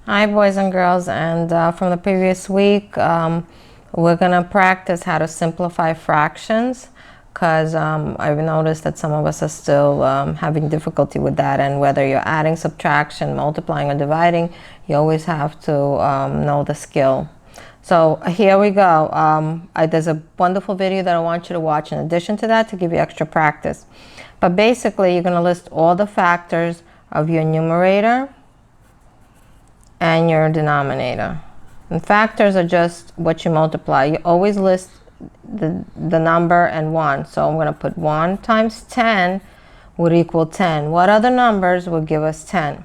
Hi boys and girls, and from the previous week we're gonna practice how to simplify fractions, because I've noticed that some of us are still having difficulty with that, and whether you're adding, subtraction, multiplying, or dividing, you always have to know the skill. So here we go. There's a wonderful video that I want you to watch in addition to that to give you extra practice. But basically you're going to list all the factors of your numerator and your denominator. And factors are just what you multiply. You always list the number and 1. So I'm going to put 1 times 10 would equal 10. What other numbers would give us 10?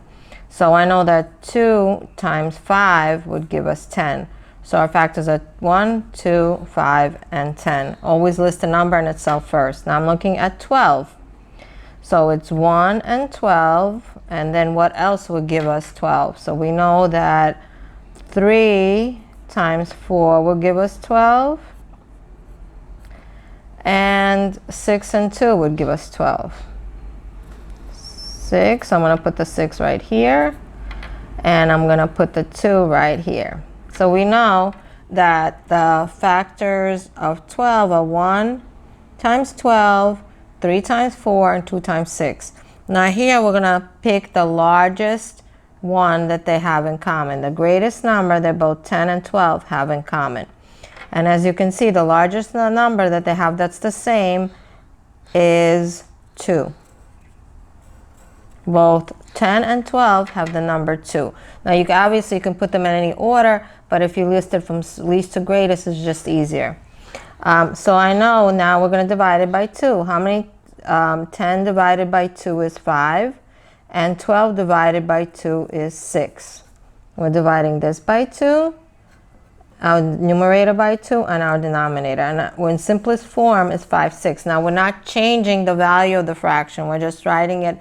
So I know that 2 times 5 would give us 10. So our factors are 1, 2, 5, and 10. Always list the number in itself first. Now I'm looking at 12. So it's 1 and 12, and then what else would give us 12? So we know that 3 times 4 will give us 12, and 6 and 2 would give us 12. 6, I'm going to put the 6 right here, and I'm going to put the 2 right here. So we know that the factors of 12 are 1 times 12, 3 times 4, and 2 times 6. Now here we're going to pick the largest one that they have in common. The greatest number that both 10 and 12 have in common. And as you can see, the largest number that they have that's the same is 2. Both 10 and 12 have the number 2. Now you obviously can put them in any order, but if you list it from least to greatest, it's just easier. So I know now we're going to divide it by 2. How many? 10 divided by 2 is 5, and 12 divided by 2 is 6. We're dividing this by 2, our numerator by 2, and our denominator. And in simplest form is 5, 6. Now we're not changing the value of the fraction. We're just writing it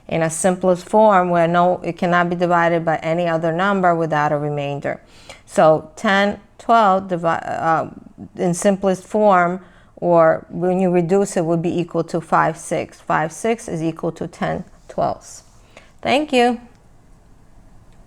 in a simplest form where it cannot be divided by any other number without a remainder. So 10, 12 in simplest form, or when you reduce it, would be equal to 5, 6. 5, 6 is equal to 10 twelfths. Thank you.